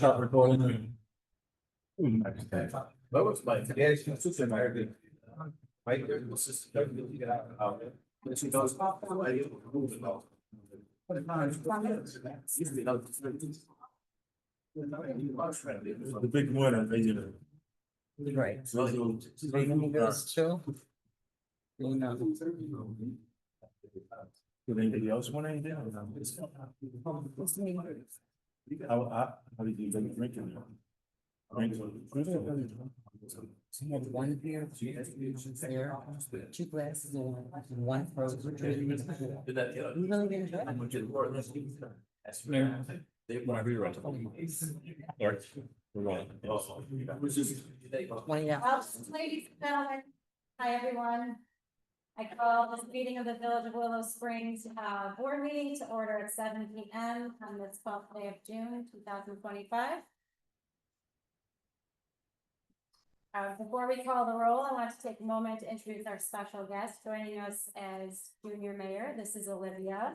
Start recording. That was my. Yeah, it's just in there. Right there, the system. She goes. The big one, I think. Right. So Goes too. You know. did anybody else want anything? How did you drink it? She had one beer, there, two glasses of wine, one frozen. You really didn't enjoy it? Whenever you're ready. Or, we're rolling. Well, yeah. Well, ladies and gentlemen, hi everyone. I call this meeting of the Village of Willow Springs board meeting to order at 7 p.m. on this 12th day of June 2025. Before we call the roll, I want to take a moment to introduce our special guest joining us as junior mayor. This is Olivia.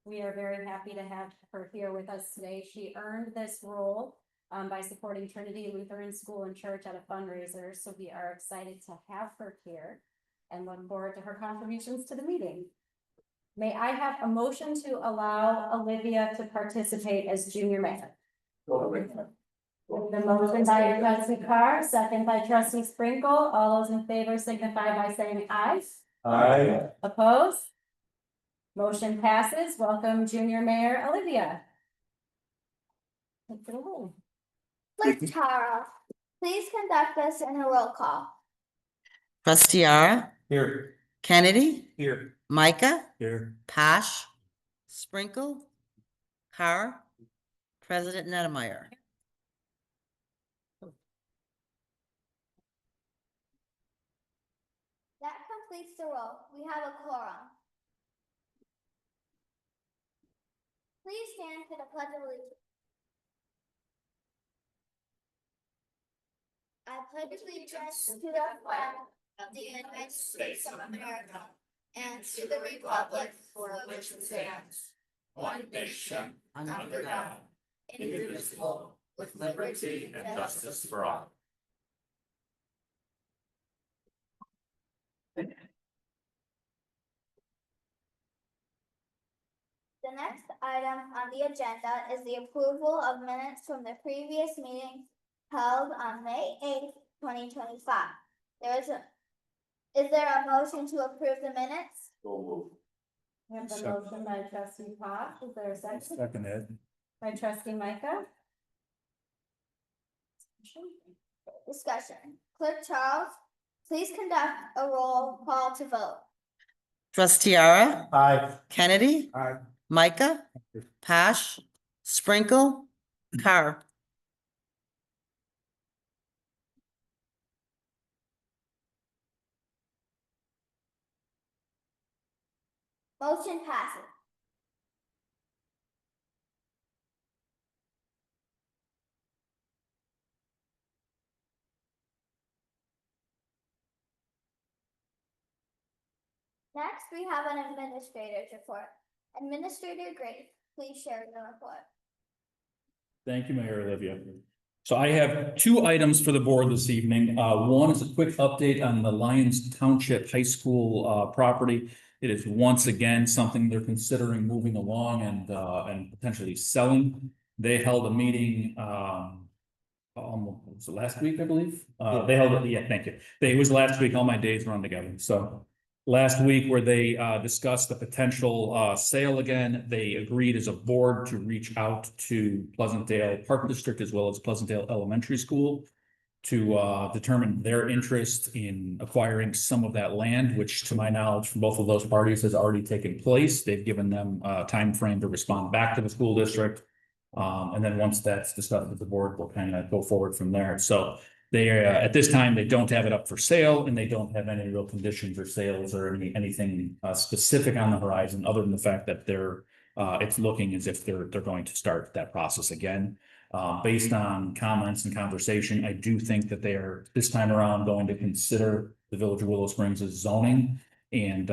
We are very happy to have her here with us today. She earned this role by supporting Trinity Lutheran School and Church at a fundraiser. So we are excited to have her here and look forward to her contributions to the meeting. May I have a motion to allow Olivia to participate as junior mayor? The motion by trustee Carr, second by trustee Sprinkle. All those in favor signify by saying aye. Aye. Opposed? Motion passes. Welcome, junior mayor Olivia. Take it away. Clerk Tara, please conduct us in a roll call. Trustee Ara, Here. Kennedy, Here. Micah, Here. Posh, Sprinkle, Carr, President Nettmeyer. That completes the roll. We have a quorum. Please stand for the pledge of allegiance. I pledge allegiance to the flag of the United States of America and to the republic for which it stands, one nation, under God, indivisible, with liberty and justice for all. The next item on the agenda is the approval of minutes from the previous meeting held on May 8th, 2025. Is there a motion to approve the minutes? We have the Second. motion by trustee Posh. Is there a second? Second, Ed. By trustee Micah. Discussion. Clerk Charles, please conduct a roll call to vote. Trustee Ara, Aye. Kennedy, Aye. Micah, Posh, Sprinkle, Carr. Motion passes. Next, we have an administrator's report. Administrator Grace, please share your report. Thank you, Mayor Olivia. So I have two items for the board this evening. One is a quick update on the Lyons Township High School property. It is once again something they're considering moving along and potentially selling. They held a meeting was it last week, I believe? They held it, yeah, thank you. It was last week, all my days run together. So last week where they discussed the potential sale again, they agreed as a board to reach out to Pleasantdale Park District as well as Pleasantdale Elementary School to determine their interest in acquiring some of that land, which to my knowledge from both of those parties has already taken place. They've given them a time frame to respond back to the school district. And then once that's discussed with the board, we'll kind of go forward from there. So they at this time, they don't have it up for sale and they don't have any real conditions or sales or anything specific on the horizon, other than the fact that it's looking as if they're going to start that process again. Based on comments and conversation, I do think that they are this time around going to consider the Village of Willow Springs as zoning. And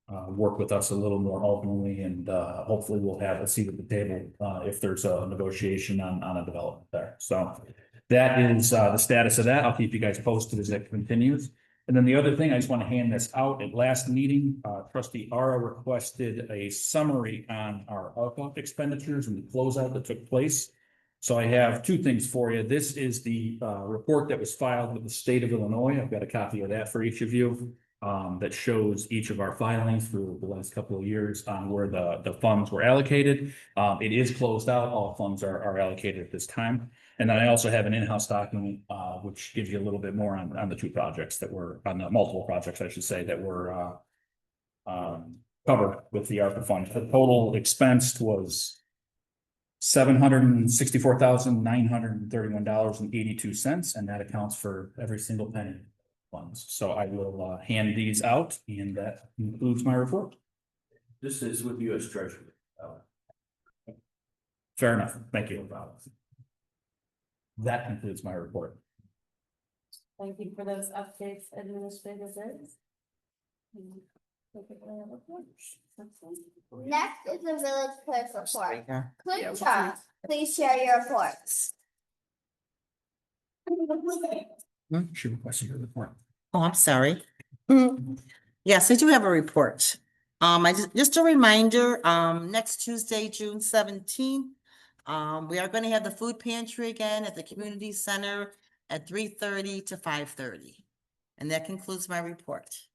work with us a little more openly, and hopefully we'll have a seat at the table if there's a negotiation on a development there. So that is the status of that. I'll keep you guys posted as it continues. And then the other thing, I just want to hand this out. At last meeting, trustee Ara requested a summary on our ARPA expenditures and the closeout that took place. So I have two things for you. This is the report that was filed with the state of Illinois. I've got a copy of that for each of you. That shows each of our filings through the last couple of years on where the funds were allocated. It is closed out. All funds are allocated at this time. And then I also have an in-house document, which gives you a little bit more on the two projects that were, on the multiple projects, I should say, that were covered with the ARPA fund. The total expense was $764,931.82, and that accounts for every single penny funds. So I will hand these out, and that concludes my report. This is with U.S. Treasury. Fair enough. Thank you. That concludes my report. Thank you for those updates, Administrator Biggs. Next is the village clerk report. Yeah. Clerk Charles, please share your reports. She requested your report. Oh, I'm sorry. Yes, I do have a report. Just a reminder, next Tuesday, June 17th, we are going to have the food pantry again at the community center at 3:30 to 5:30. And that concludes my report.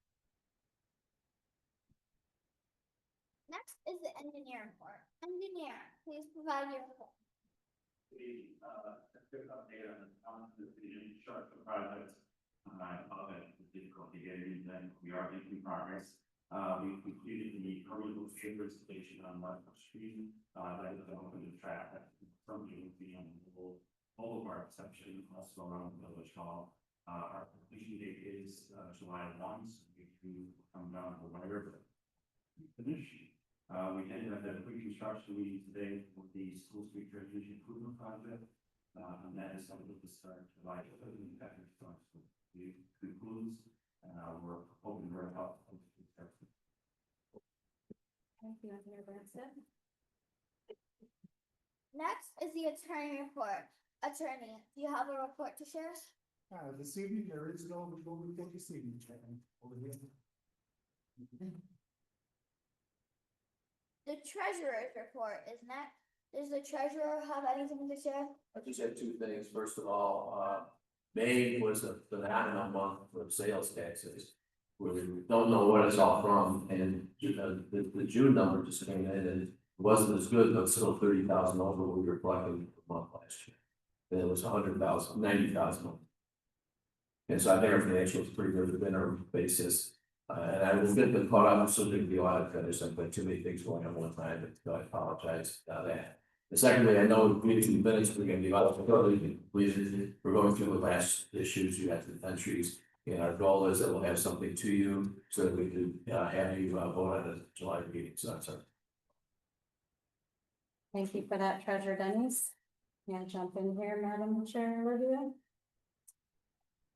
Next is the engineer report. Engineer, please provide your report. Quick update on the construction projects. I apologize for the difficulty getting them. We are making progress. We completed the commercial paper station on Market Street. That is open to traffic from the Boulevard section, also around the Village Hall. Our completion date is July 1, so we can come down to whatever finish. We ended up at a pre-construction meeting today with the School Street Transition Improvement Project. And that is something to start July 3rd. We concludes, and we're hoping we're up. Thank you, Engineer Branstad. Next is the attorney report. Attorney, do you have a report to share? This evening, there is no report this evening, Chairman, over here. The treasurer's report is next. Does the treasurer have anything to share? I just had two things. First of all, May was a phenomenal month for sales taxes. We don't know what it's all from, and the June number just came in and it wasn't as good, but still 30,000 over what we were collecting the month last year. And it was 100,000, 90,000. And so I think our financials are pretty good within our basis. And I will get them caught up, so there can be a lot of credits. I've got too many things going on one time, but I apologize about that. And secondly, I know we have 2 minutes, we're gonna be about to we're going through the last issues, you have the entries. And our goal is that we'll have something to you so that we can have you vote on the July meeting, so that's it. Thank you for that, Treasurer Dennis. Can I jump in here, Madam Chair Olivia?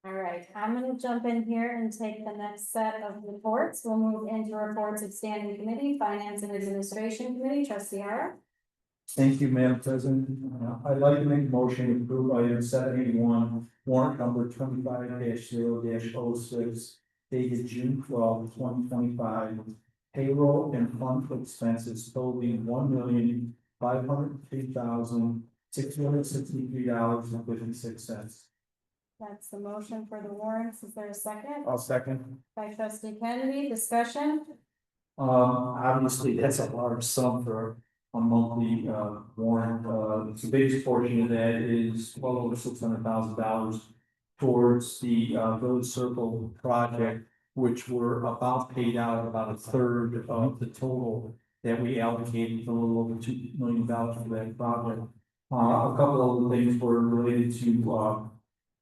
All right, I'm gonna jump in here and take the next set of reports. We'll move into reports of Standing Committee, Finance and Administration Committee, Trustee Ara. Thank you, Madam President. I'd like to make a motion to approve item 781, warrant number 25-0-06, dated June 12, 2025. Payroll and fund expenses totaling $1,503,663.56. That's the motion for the warrants. Is there a second? I'll second. By Trustee Kennedy, discussion? Obviously, that's a large sum for a monthly warrant. The biggest portion of that is well over $600,000 towards the Village Circle project, which were about paid out about a third of the total that we allocated, a little over $2 million for that project. A couple of things were related to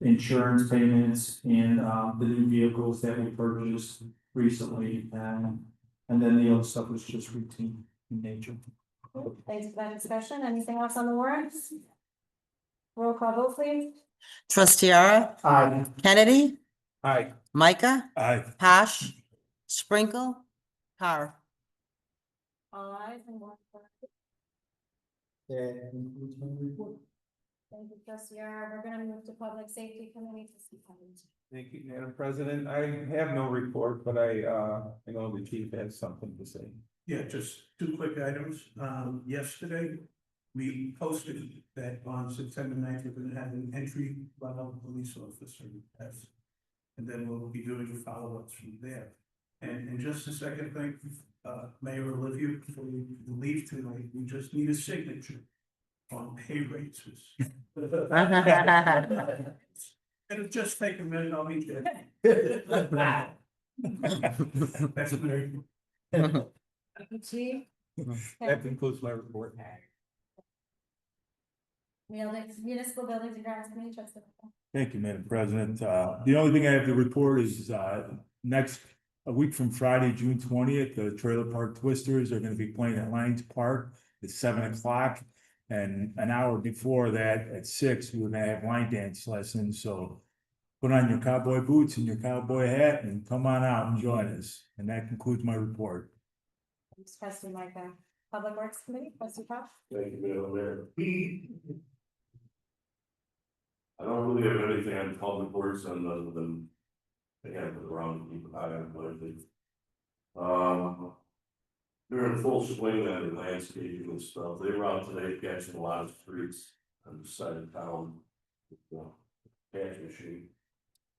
insurance payments and the new vehicles that we purchased recently, and then the other stuff was just routine in nature. Thanks for that discussion. Anything else on the warrants? Roll call vote, please. Trustee Ara, Aye. Kennedy, Aye. Micah, Aye. Posh, Sprinkle, Carr. All eyes and one for. That concludes my report. Thank you, trustee Yar. We're gonna move to public safety committee to see. Thank you, Madam President. I have no report, but I know the chief has something to say. Yeah, just two quick items. Yesterday, we posted that on September 9th, we're gonna have an entry level police officer test. And then we'll be doing follow-ups from there. And in just a second, thank Mayor Olivia, before you leave tonight, we just need a signature on pay raises. It'll just take a minute, I'll be there. That's very. Chief. That concludes my report. Municipal buildings and grounds committee, trustee. Thank you, Madam President. The only thing I have to report is, a week from Friday, June 20th, the Trailer Park Twisters are gonna be playing at Lions Park at 7 o'clock. And an hour before that, at 6, we're gonna have line dance lessons, so put on your cowboy boots and your cowboy hat and come on out and join us. And that concludes my report. Thanks, trustee Micah. Public Works Committee, trustee Cox. Thank you, Madam Mayor. I don't really have anything on public works other than they have the wrong people I have lately. They're in full swing on their landscaping and stuff. They were out today catching a lot of streets on the side of town. With the catch machine.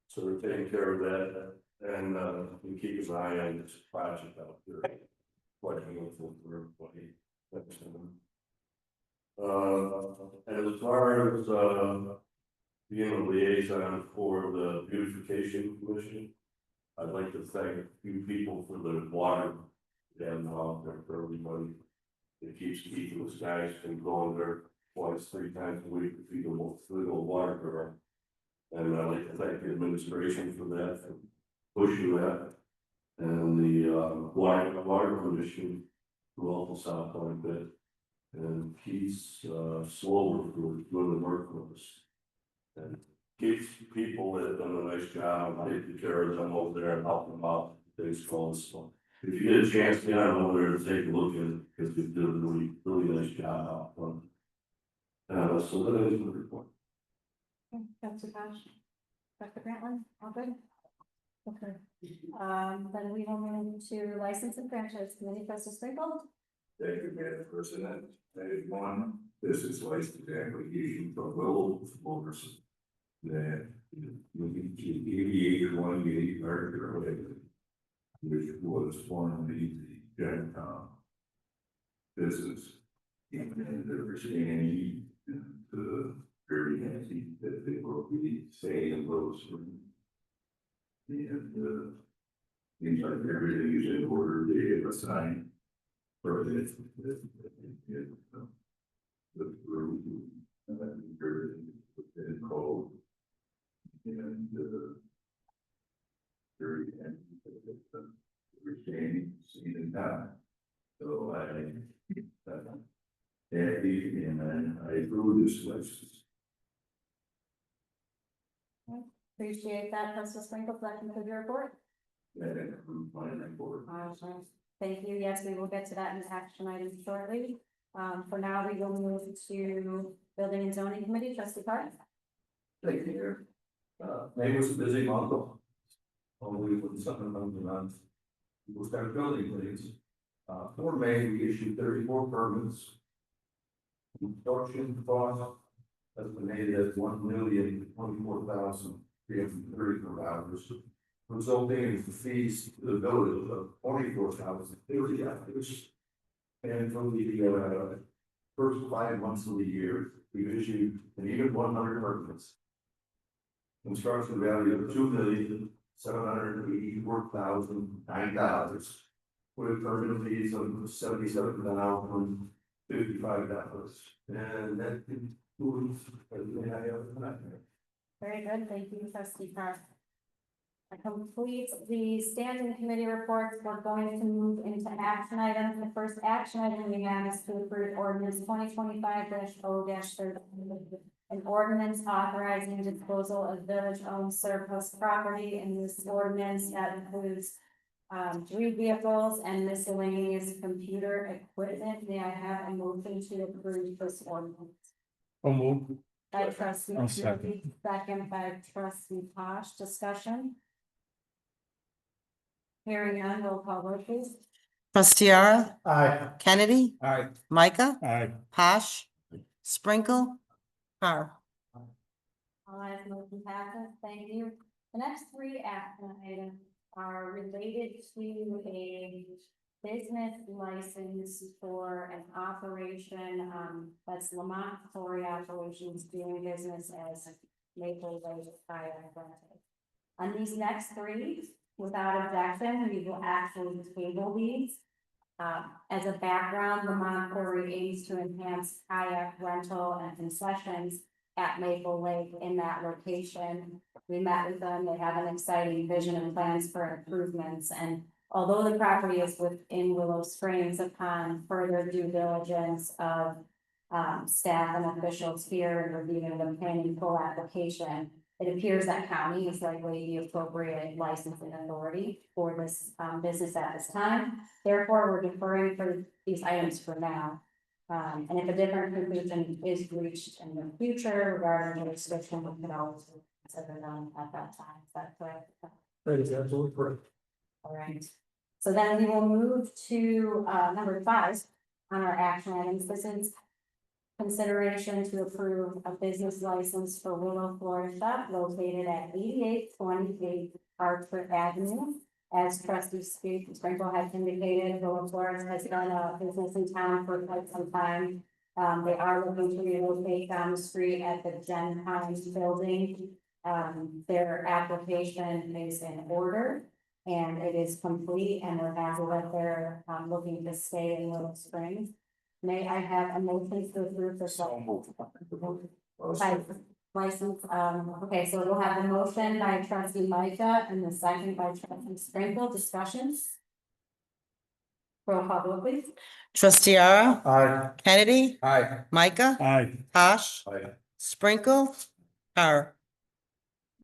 So they're taking care of that and we keep an eye on this project out there. Quite meaningful for everybody. And as far as being a liaison for the beautification commission, I'd like to thank a few people for the water and out there for everybody. It keeps keeping us guys from going there twice, 3 times a week to feed them water girl. And I'd like to thank the administration for that, for pushing that. And the water commission who helped us out quite a bit. And Keith's Slower for doing the work for us. And Keith's people that have done a nice job. I take care of them over there and help them out. Things called. So if you get a chance to get on over there and take a look at it, because they did a really nice job out front. So that is the report. Trustee Cox. Dr. Grantland, all good? Okay. Then we will move to license and franchise committee, trustee Sprinkle. Thank you, Madam President. That is one, this is license application for Willow Motors. That will be 88 Archer, which was formerly the Gencom business. And they're understanding the very happy that they will be staying those. And everything is in order, they have a sign. For it, the room, and cold. And very retaining, seen and done. So I and I approve this license. Appreciate that, trustee Sprinkle, that concludes your report. And I approve my report. Thank you. Yes, we will get to that in action items shortly. For now, we will move to building and zoning committee, trustee Park. Thank you. May was a busy month. Only when something comes around. People start building things. For May, we issued 34 permits. Construction cost estimated at $1,024,334, resulting in fees to the village of $24,030. And from the first 5 months of the year, we issued an even 100 permits. Construction value of $2,784,009, with permit fees of $77,055. And that concludes everything I have tonight. Very good. Thank you, trustee Park. That completes the standing committee reports. We're going to move into action items. The first action item we have is to approve ordinance 2025-0-30. An ordinance authorizing disposal of village-owned surplus property, and this ordinance that includes 3 vehicles and miscellaneous computer equipment. May I have a motion to approve this ordinance? By trustee I'll second. Murphy, second by trustee Tosh, discussion. Hearing none, roll call vote please. Trustee Ara, Aye. Kennedy, Aye. Micah, Aye. Posh, Sprinkle, Carr. All eyes motion passes, thank you. The next 3 action items are related to a business license for an operation, that's Lamont Quarry Operations doing business as Maple Lake Kayak Rental. On these next 3, without objection, we will actually table these. As a background, Lamont Quarry aims to enhance kayak rental and concessions at Maple Lake in that location. We met with them, they have an exciting vision and plans for improvements, and although the property is within Willow Springs, upon further due diligence of staff and officials here and reviewing the planning full application, it appears that county is likely the appropriate licensing authority for this business at this time. Therefore, we're deferring for these items for now. And if a different conclusion is reached in the future regarding the restriction, we could always consider them at that time. Is that correct? That is absolutely correct. All right. So then we will move to number 5 on our action items. This is consideration to approve a business license for Willow Florida Shop located at 8828 Hartford Avenue. As trustee Sprinkle has indicated, Willow Florida has done a business in town for quite some time. They are looking to relocate down the street at the Jen Hines building. Their application is in order and it is complete, and we're happy that they're looking to stay in Willow Springs. May I have a motion to approve this? License, okay, so we'll have a motion by trustee Micah and the second by trustee Sprinkle, discussions. Roll call vote please. Trustee Ara, Aye. Kennedy, Aye. Micah, Aye. Posh, Aye. Sprinkle, Carr.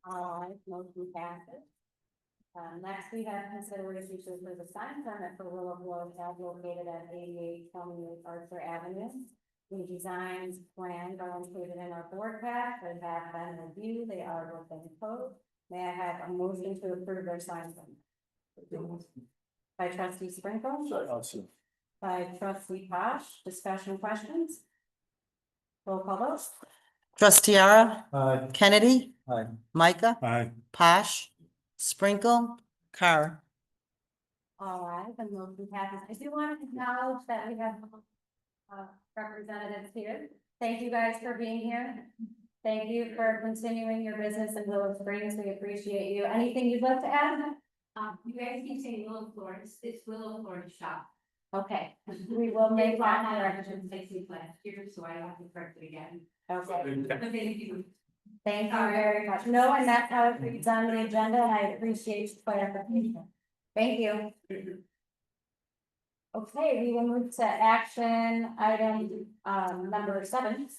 All right, motion passes. Next, we have consideration to approve a sign permit for Willow Grove located at 8828 Arthur Avenue. The designs planned are included in our board pack, they have been reviewed, they are within code. May I have a motion to approve their sign permit? By trustee Sprinkle, by trustee Posh, discussion questions? Roll call vote. Trustee Ara, Aye. Kennedy, Aye. Micah, Aye. Posh, Sprinkle, Carr. All right, the motion passes. I do want to acknowledge that we have representatives here. Thank you guys for being here. Thank you for continuing your business in Willow Springs. We appreciate you. Anything you'd like to add? You guys can say Willow Florida, it's Willow Florida Shop. Okay, we will make that Directions correction. I see last year, so I don't have to correct it again. Okay, But thank you. thank you very much. No, and that's how it reads on the agenda, and I appreciate your clarification. Thank you. Okay, we will move to action item, number 7.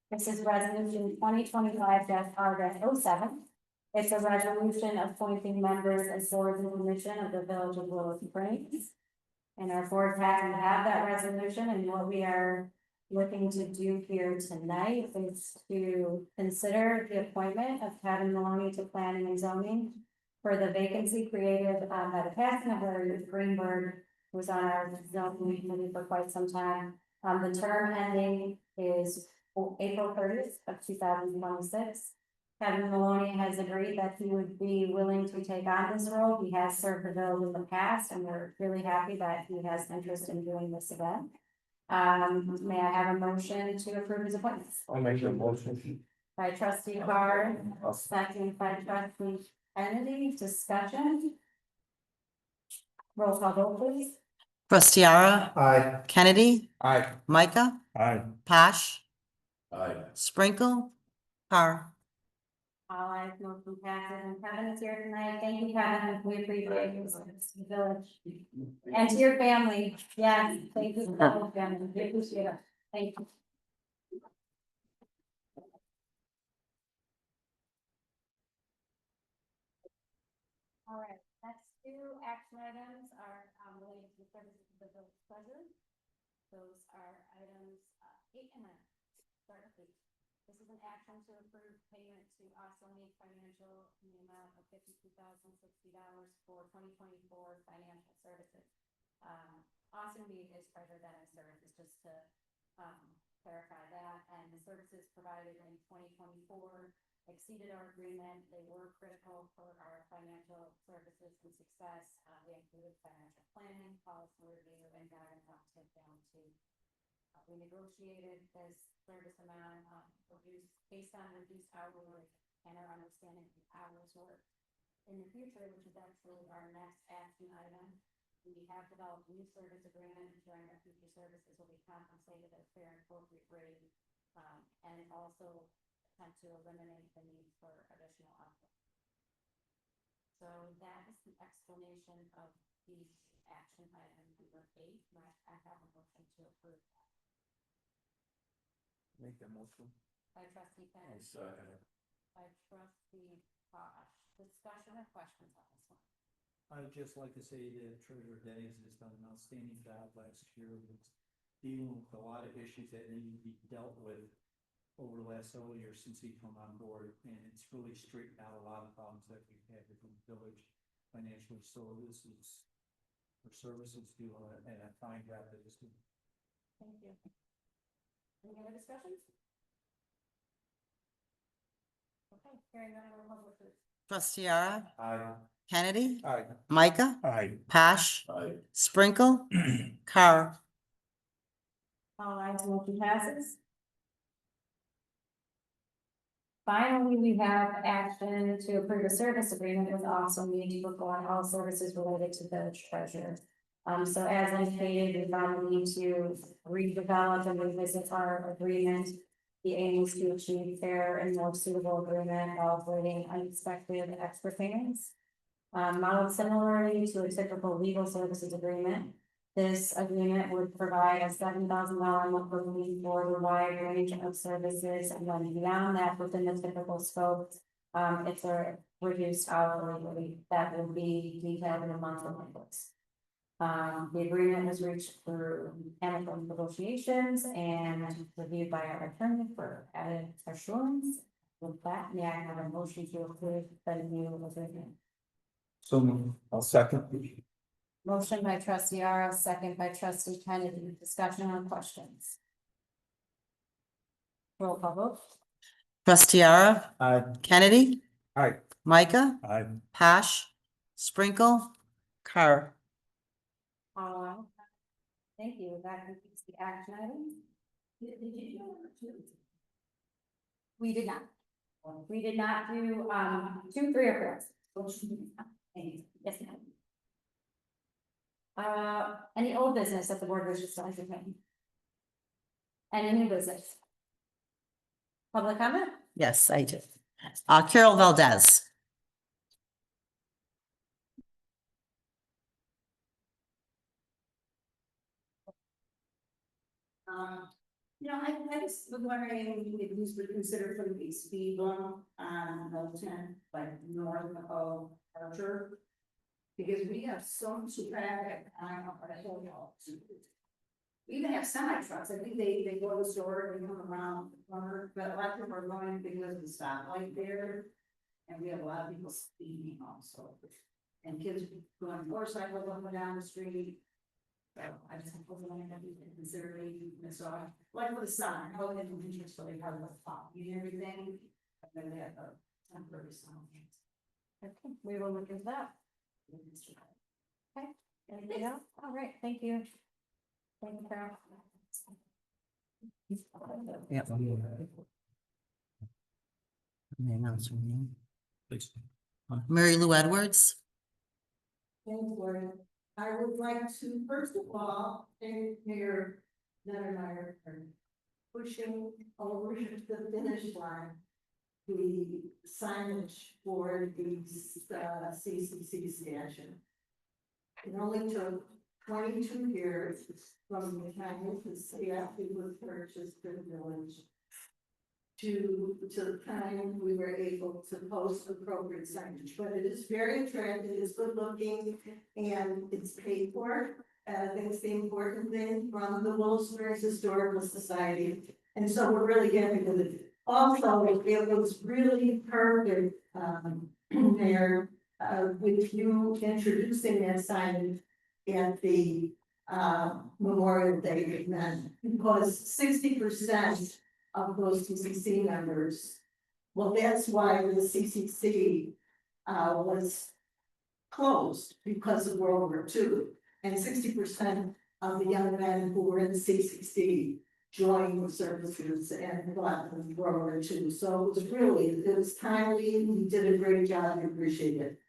This is resolution 2025-R-07. It's a resolution appointing members as board and commission of the village of Willow Springs. And our board pack, we have that resolution, and what we are looking to do here tonight is to consider the appointment of Kevin Maloney to planning and zoning for the vacancy created by the passing of Larry Greenberg, who was on our zoning committee for quite some time. The term ending is April 30th of 2026. Kevin Maloney has agreed that he would be willing to take on this role. He has served the village in the past, and we're really happy that he has interest in doing this again. May I have a motion to approve his appointment? I'll make a motion. By trustee Carr, second by trustee Kennedy, discussion. Roll call vote please. Trustee Ara, Aye. Kennedy, Aye. Micah, Aye. Posh, Aye. Sprinkle, Carr. All eyes, motion passes, and Kevin is here tonight. Thank you, Kevin. We appreciate you, the village. And to your family, yes, thank you, family. We appreciate it. Thank you. All right, next Two action items are related to the services of the village treasurer. Those are items 8 and 9. Start with 8. This is an action to approve payment to Awesome Mead Financial in the amount of $52,060 for 2024 financial services. Awesome Mead is Treasure Dennis Services, just to clarify that, and the services provided in 2024 exceeded our agreement. They were critical for our financial services and success. They included financial planning, policy review, and guidance on tip down to. We negotiated this service amount reduced based on reduced hour work and our understanding of hours worked. In the future, which is actually our next action item, we have developed a new service agreement ensuring that future services will be compensated at fair and appropriate rate, and also attempt to eliminate the need for additional output. So that is the explanation of the action item number 8. I have a motion to approve that. Make that motion. By trustee Kennedy. By trustee Bosch. Discussion or questions on this one? I'd just like to say that Treasurer Dennis has done an outstanding job last year with dealing with a lot of issues that need to be dealt with over the last several years since he come on board, and it's really straightened out a lot of problems that we've had within the village financially. So this is her services do and a fine job that is doing. Thank you. Any other discussions? Okay, hearing none, we'll move to Trustee Ara, Aye. Kennedy, Aye. Micah, Aye. Posh, Sprinkle, Carr. all ayes, motion passes. Finally, we have action to approve a service agreement with Awesome Mead to perform all services related to village treasure. So as indicated, we found the need to redevelop and revisit our agreement. The aim is to achieve fair and more suitable agreement while avoiding unexpected extra payments. Modeled similarly to a typical legal services agreement, this agreement would provide a $7,000 monthly fee for the wide range of services, and then beyond that, within the typical scope, it's a reduced hourly rate that will be detailed in the monthly invoice. The agreement was reached through amicable negotiations and reviewed by our attorney for added assurance. With that, may I have a motion to approve the new agreement? So I'll second. Motion by trustee Ara, second by trustee Kennedy. Discussion on questions. Roll call vote. Trustee Ara, Aye. Kennedy, Aye. Micah, Aye. Posh, Sprinkle, Carr. All ayes. Thank you. That completes the action items. We did not. We did not do 2, 3, or 4. Yes, ma'am. Any old business that the board wishes to entertain? Any new business? Public comment? Yes, I do. Carol Valdez. I just was wondering if you would consider putting a speed bump on Milton, like north of Archer. Because we have so much traffic on our hill. We even have semi trucks, I think they go to the store and come around the corner, but a lot of them are going because of the stoplight there. And we have a lot of people speeding also, and kids going motorcycles up and down the street. So I just hope we're going to be considering, so like with the sun, how they can just really have the pop, you and everything. And then they have a temporary sound. Okay, we will look into that. Okay, anything else? All right, thank you. Thank you, Carol. Yep. Please. Mary Lou Edwards. Thanks, Lori. I would like to, first of all, thank Mayor Nettermeyer for pushing over to the finish line the signage for the CCC statue. It only took 22 years from the time the CFP was purchased to the village the time we were able to post appropriate signage, but it is very attractive, it's good looking, and it's paid for. I think it's the important thing from the Wilson Historical Society, and so we're really happy with it. Also, it was really perfect, there, with you introducing that sign at the, Memorial Day event, because 60% of those CCC members, well, that's why the CCC, was closed because of World War II. And 60% of the young men who were in the CCC joined the services and fought in World War II. So it was timely, we did a great job, I appreciate it.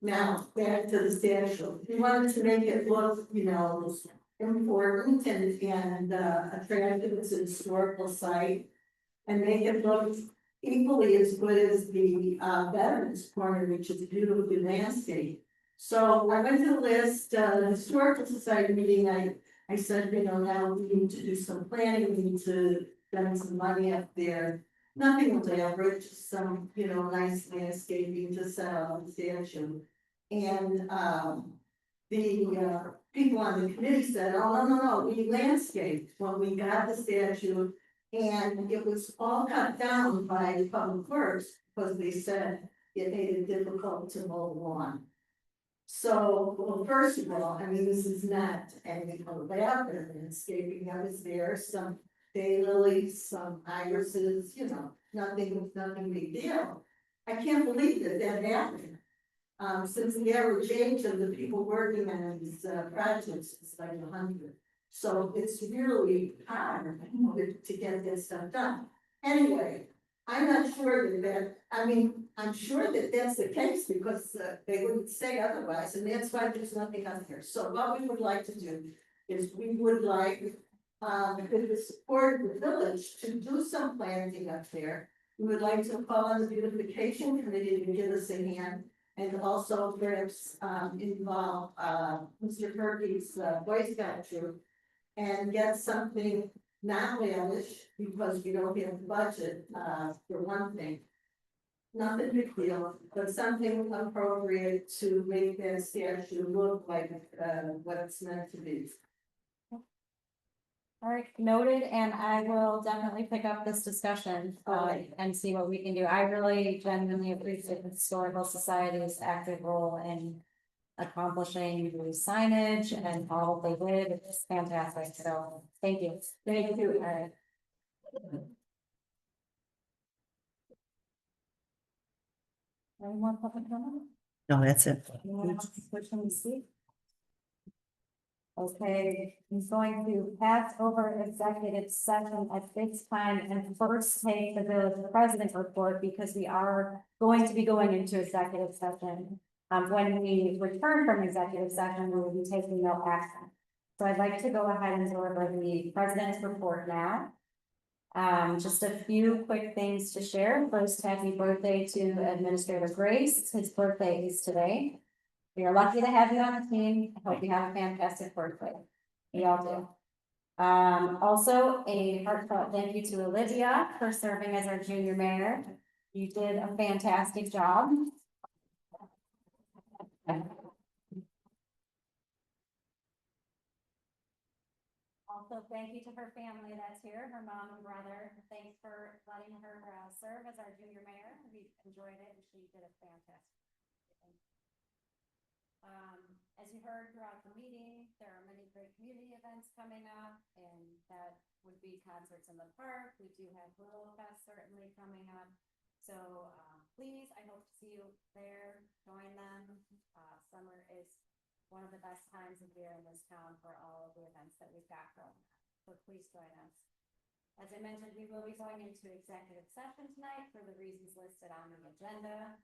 Now, back to the statue, we wanted to make it look, important and attractive, it's a historical site. And make it look equally as good as the Veterans Corner, which is beautifully landscaped. So I went to the list, the Historical Society meeting, I said, now we need to do some planning, we need to spend some money up there. Nothing elaborate, just some, nice landscaping to set up the statue. And the people on the committee said, oh, no, we landscaped when we got the statue. And it was all cut down by Public Works because they said it made it difficult to mow the lawn. So, well, first of all, this is not anything elaborate landscaping. I was there, some daylilies, some irises, nothing big deal. I can't believe that happened. Since the average age of the people working on these projects is like 100. So it's really hard to get this stuff done. Anyway, I'm not sure I'm sure that that's the case because they wouldn't say otherwise, and that's why there's nothing on here. So what we would like to do is we would like, with the support of the village, to do some planting up there. We would like to call on the beautification committee to give us a hand. And also perhaps involve Mr. Kirby's Boy Scout troop and get something not lavish because we don't have the budget for one thing. Nothing big deal, but something appropriate to make that statue look like what it's meant to be. All right, noted, and I will definitely pick up this discussion and see what we can do. I really genuinely appreciate the Historical Society's active role in accomplishing the signage and all they did. It's fantastic. So thank you. Thank you. All right. Any more public comment? No, that's it. Anyone else wishing to speak? Okay, I'm going to pass over executive session at this time and first take the village president report because we are going to be going into executive session. When we return from executive session, we will be taking no action. So I'd like to go ahead and deliver the president's report now. Just a few quick things to share. First, happy birthday to Administrator Grace. His birthday is today. We are lucky to have you on the team. I hope you have a fantastic birthday. We all do. Also, a heartfelt thank you to Olivia for serving as our junior mayor. You did a fantastic job. Also, thank you to her family that's here, her mom and brother. Thanks for letting her serve as our junior mayor. We enjoyed it and she did a fantastic job. As you heard throughout the meeting, there are many great community events coming up, and that would be concerts in the park. We do have Willow Fest certainly coming up. So please, I hope to see you there, join them. Summer is one of the best times of year in this town for all of the events that we've got going on. So please join us. As I mentioned, we will be going into executive session tonight for the reasons listed on the agenda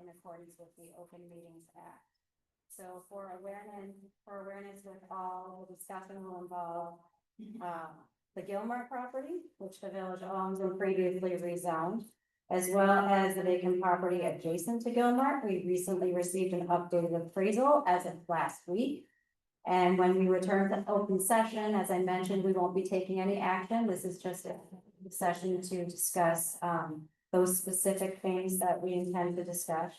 in accordance with the Open Meetings Act. So for awareness with all, the discussion will involve the Gilmore property, which the village owns and previously rezoned, as well as the vacant property adjacent to Gilmore. We recently received an updated appraisal as of last week. And when we return to open session, as I mentioned, we won't be taking any action. This is just a session to discuss, those specific things that we intend to discuss.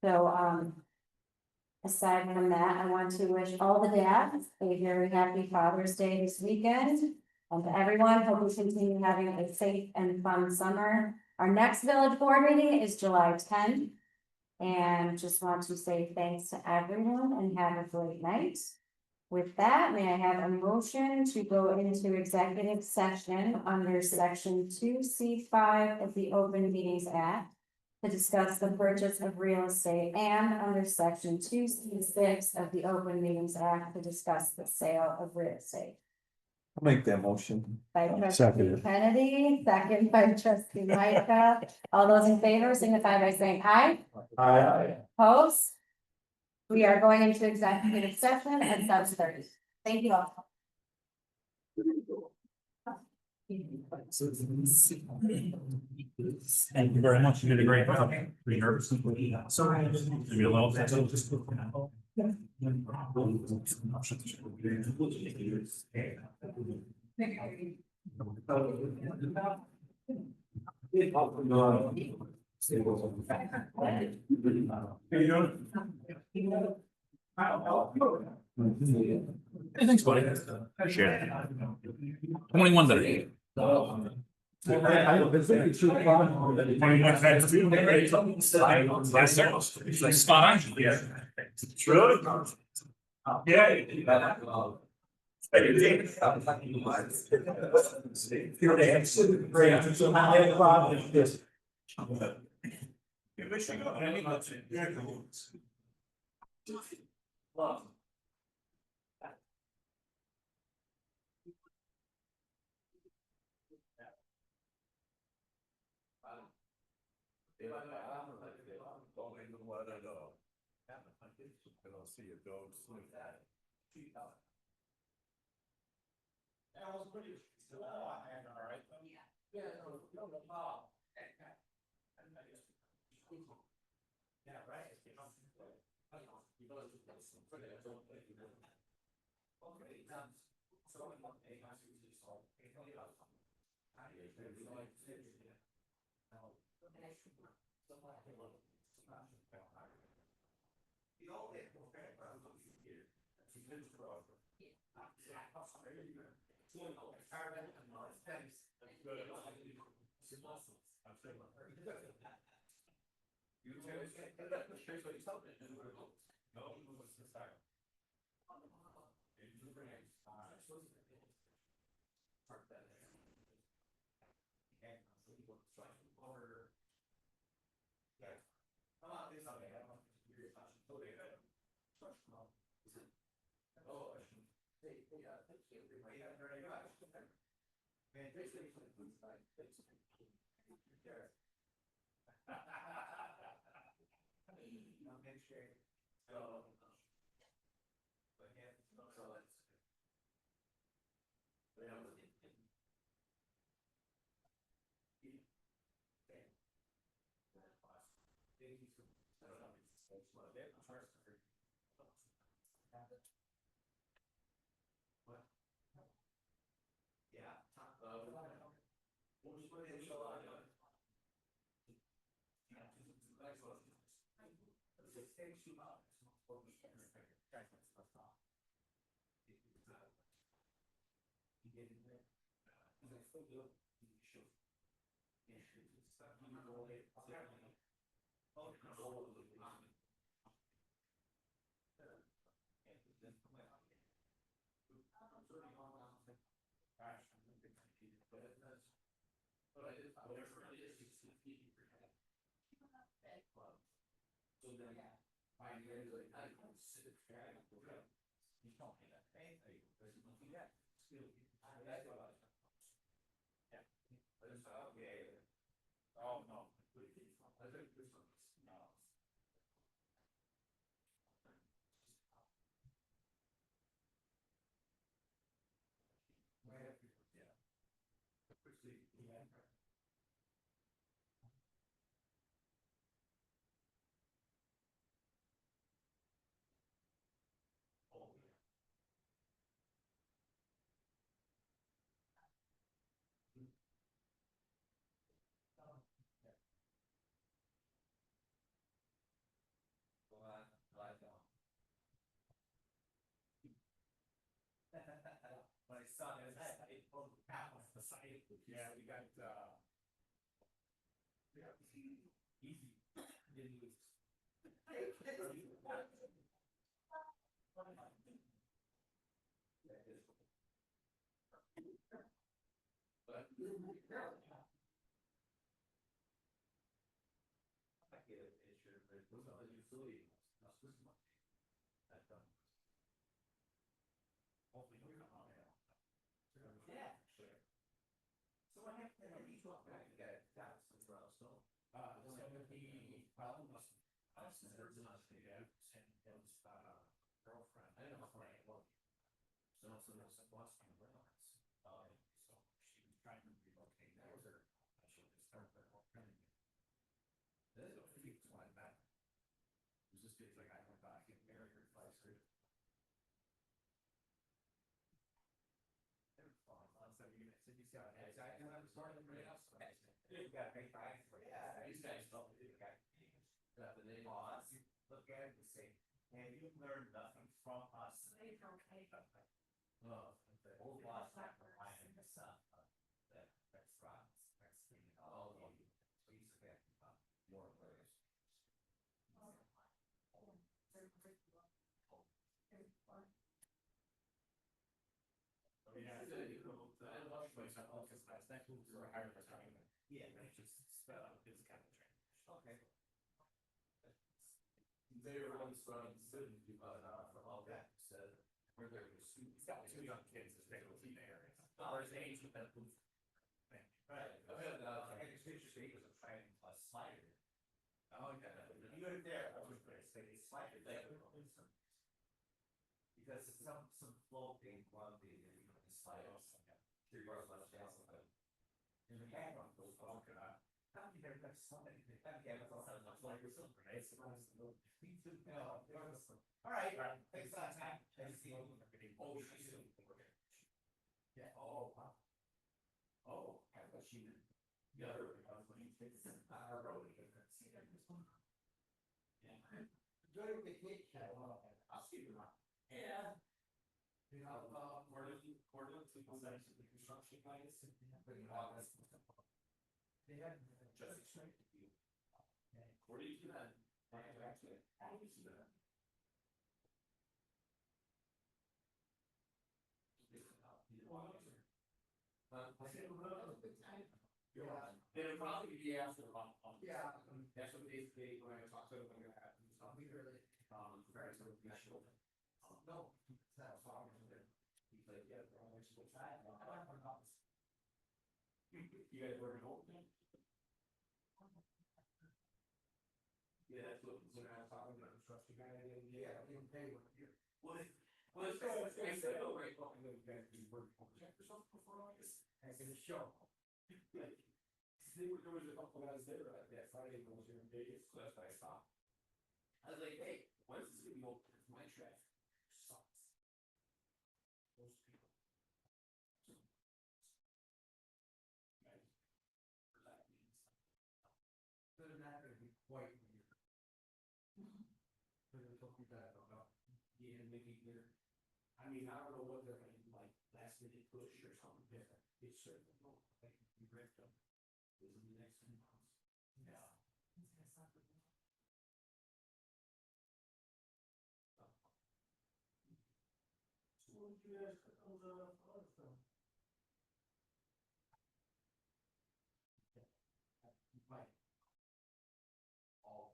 So, aside from that, I want to wish all the dads a very happy Father's Day this weekend. And to everyone, hope we continue having a safe and fun summer. Our next village board meeting is July 10th. And just want to say thanks to everyone and have a great night. With that, may I have a motion to go into executive session under section 2C5 of the Open Meetings Act to discuss the purchase of real estate, and under section 2C6 of the Open Meetings Act to discuss the sale of real estate. I'll make that motion. By Second trustee it. Kennedy, second by trustee Micah. All those in favor signify by saying aye. Aye. Opposed? We are going into executive session at 7:30. Thank you all. Thank you very much. You did a great job. Were you nervous? Sorry. Maybe a little. Hey, thanks, buddy. Appreciate it. 21 today. Yes, sir. Spot on. Yeah. Really? Yeah. Yeah, we got, easy. Yeah, sure. So what happened when you talk about you got doubts as well, so. So the problem was, I was never not yeah, and it was girlfriend, I don't know if I was. So there's a Boston reference, so she was trying to relocate there, I should just start her whole thing. This is a few weeks went back. It was just feels like I went back and married her twice. So you see how it is, I can understand everybody else. You got a big bag for it. Yeah, these guys don't do that. Got the name on, you look at it and say, and you learned nothing from us. They don't pay nothing. Oh, the old boss, that reminding us of that, that's right, that's the, all of you. Please get more players. Yeah, I love myself because last night we were hired for time. Yeah, it's just it's kind of strange. Okay. They were once running students from all that said where there were students. He's got 2 young kids, his faculty there. Or his age with that booth. Right. I just picture he was a training plus slider. Oh, yeah. You were there, I was going to say slider. Because some floating quantity that you can slide off. There was less gas of it. And the hand on those walking out. How do you ever have somebody that have all like or something, right? All right, thanks a lot, time. I see. Oh, she's yeah, oh, wow. Oh, I thought she did. The other road. Yeah. Enjoy your vacation. I'll see you around. Yeah. You know, Portland, people that the construction guys, but in August. They had just explained to you. According to them, I have actually, how do you see that? It'll probably be after yeah, that's what they when I talk to them, when they're having something really, very sort of national. No, that's all. He's like, yeah, we're always so tired. You guys working overtime? Yeah, that's what, when I was talking about the trust guy, yeah, I didn't pay one here. Well, it's I said, oh, right, well, I'm gonna be working overtime or something before August. I said, show. There was a couple guys there that Friday when I was here in Vegas, so that's why I stopped. I was like, hey, when is this gonna be open? My traffic sucks. Most people. They're not gonna be quite weird. They're gonna talk about yeah, maybe they're. I mean, I don't know what they're gonna do, like last minute push or something different. It's certainly not like we ripped them. In the next 2 months. Yeah. So what did you ask those other from? Right. All.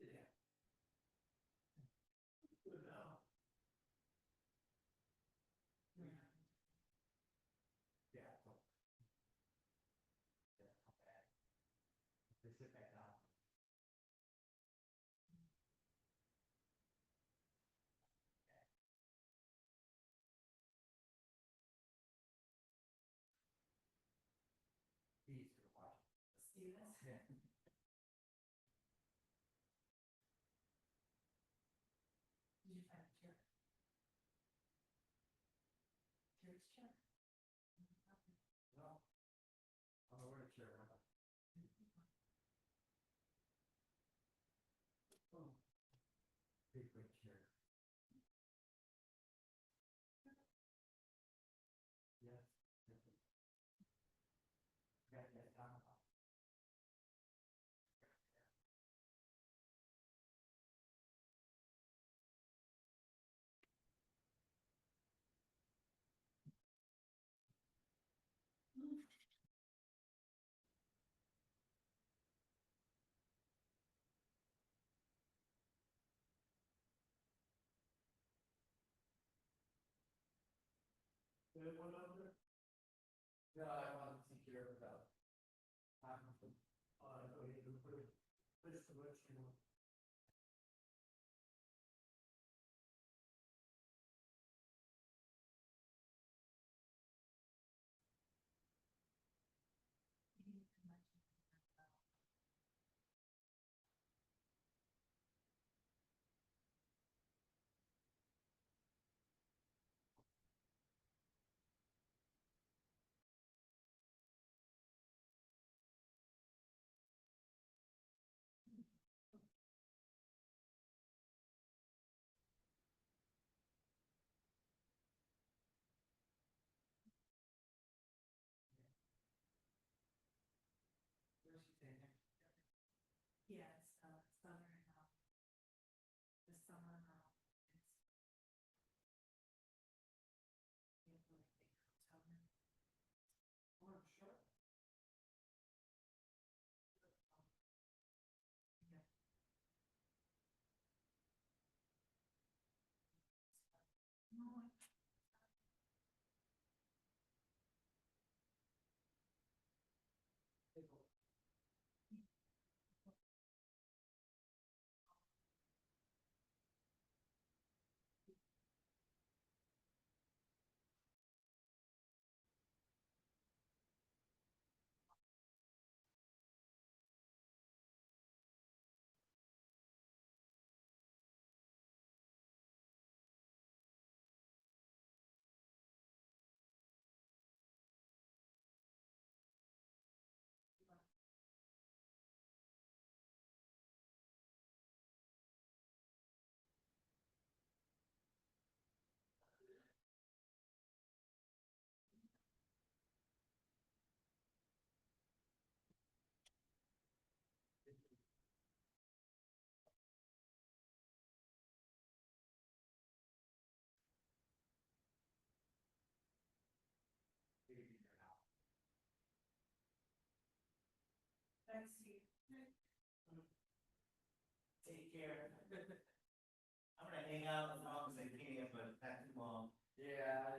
Yeah. Good now. Yeah. Yeah. They sit back down. Easy to watch. See this? Yeah. You have here. Yeah, I want to take care of that. Take care. I'm gonna hang out as long as I can, but not too long. Yeah.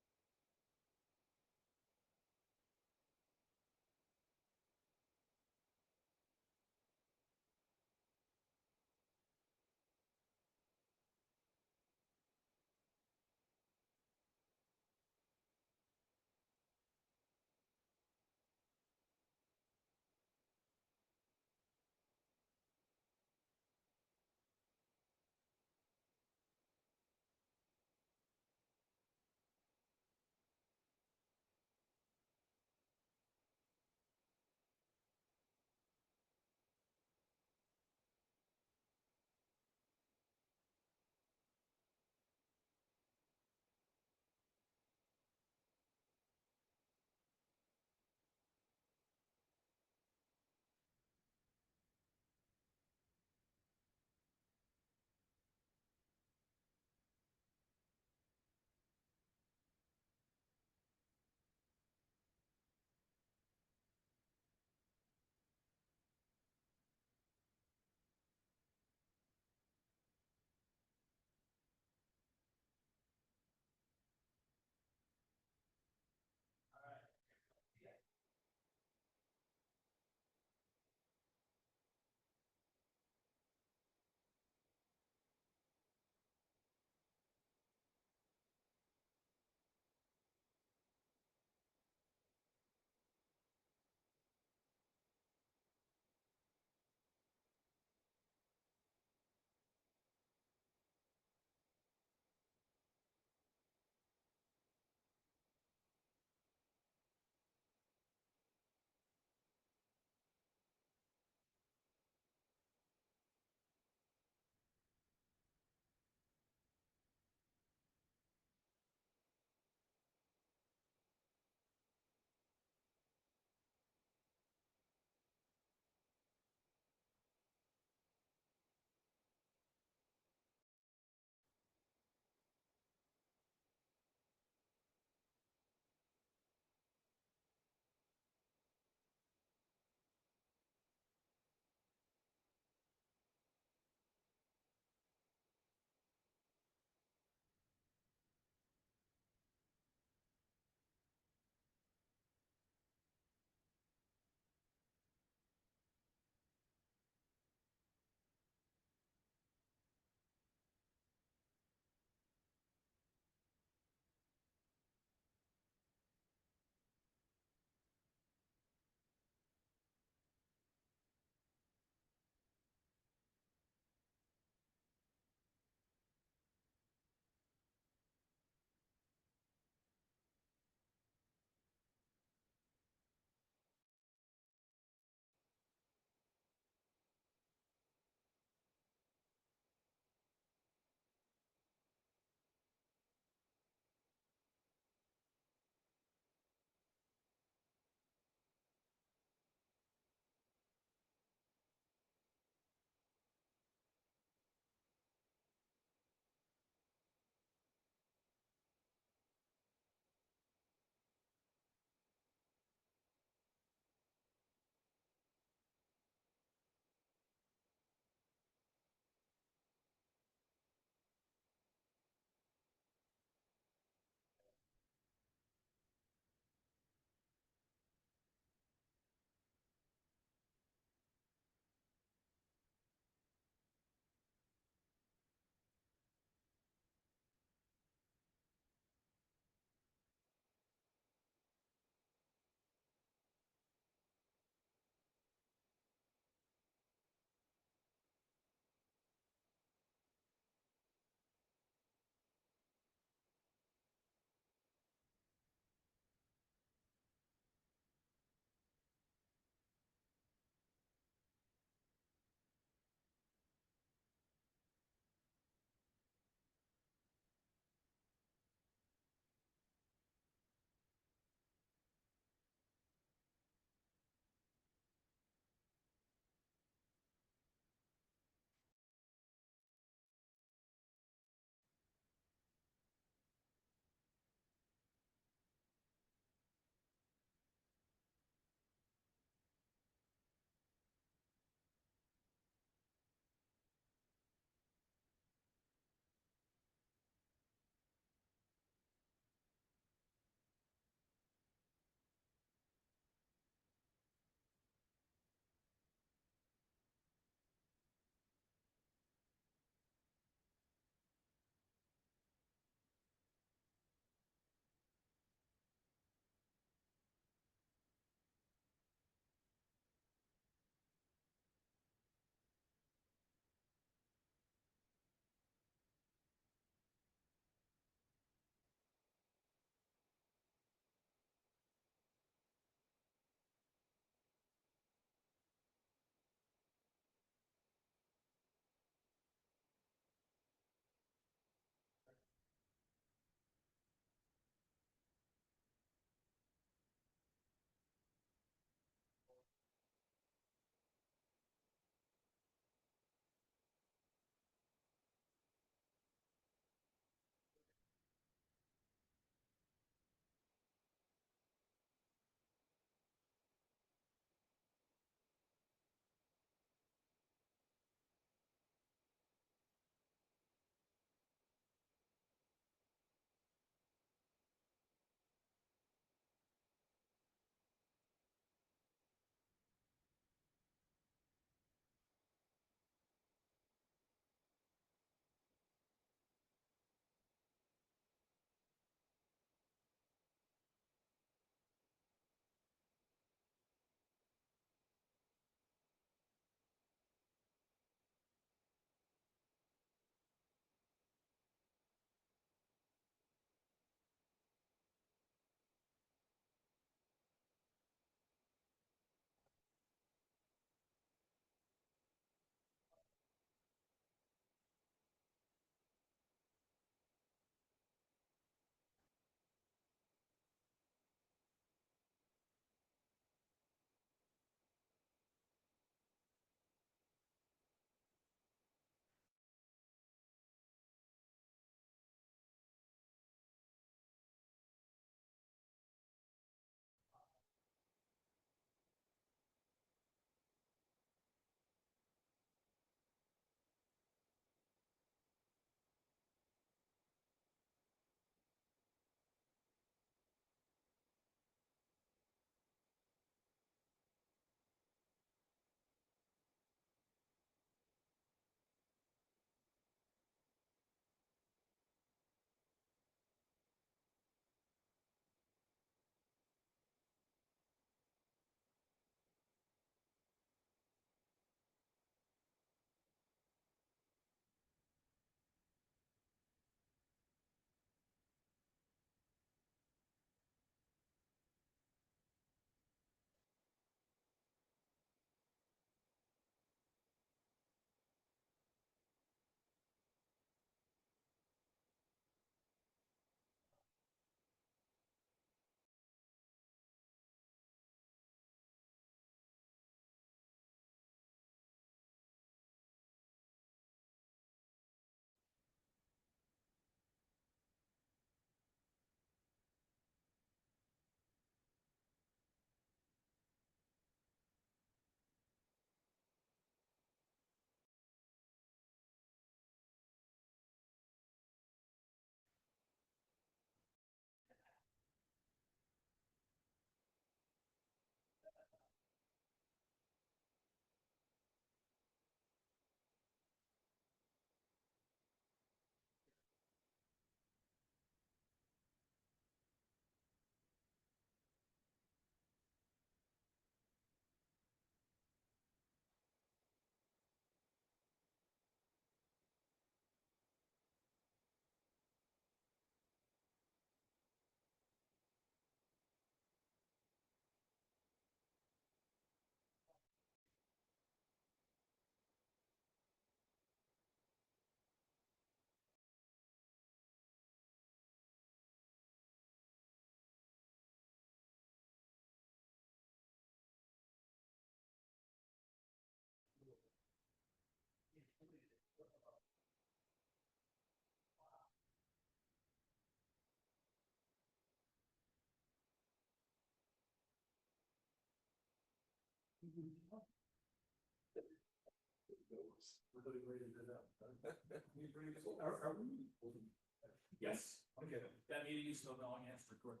Yes. Okay. That meeting is still going, yes, for court.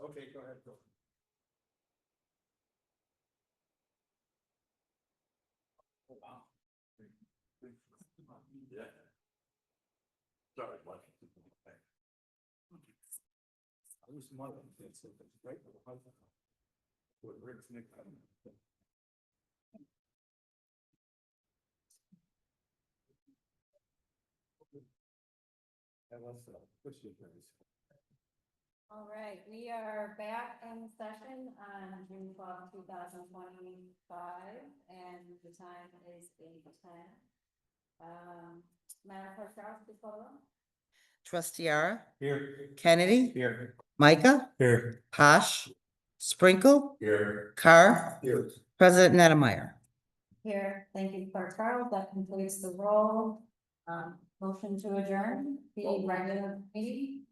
Okay, go ahead. Yeah. Sorry, Mike. I was smarter than that, so that's right. What Rick's Nick. All right, we are back in session on June 12th, 2025, and the time is 8:10. Madam Clerk, please call the roll. Trustee Ara, Here. Kennedy, Here. Micah, Here. Posh, Sprinkle, Here. Carr, Here. President Nettlemeyer. Here, thank you, Clerk Charles, that concludes the roll. Motion to adjourn the regular meeting.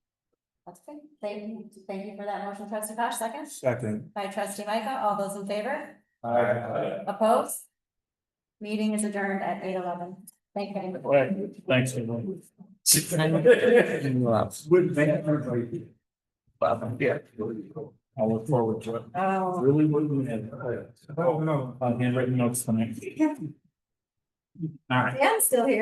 That's good, thank you for that motion, trustee Posh, second, Second. by trustee Micah, all those in favor, Aye. opposed? Meeting is adjourned at 8:11. Thank you. Thanks, everyone. Would thank everybody. Yeah. I'll look forward to it. Oh. Really wouldn't have. Handwritten notes tonight. All right. Yeah, I'm still here.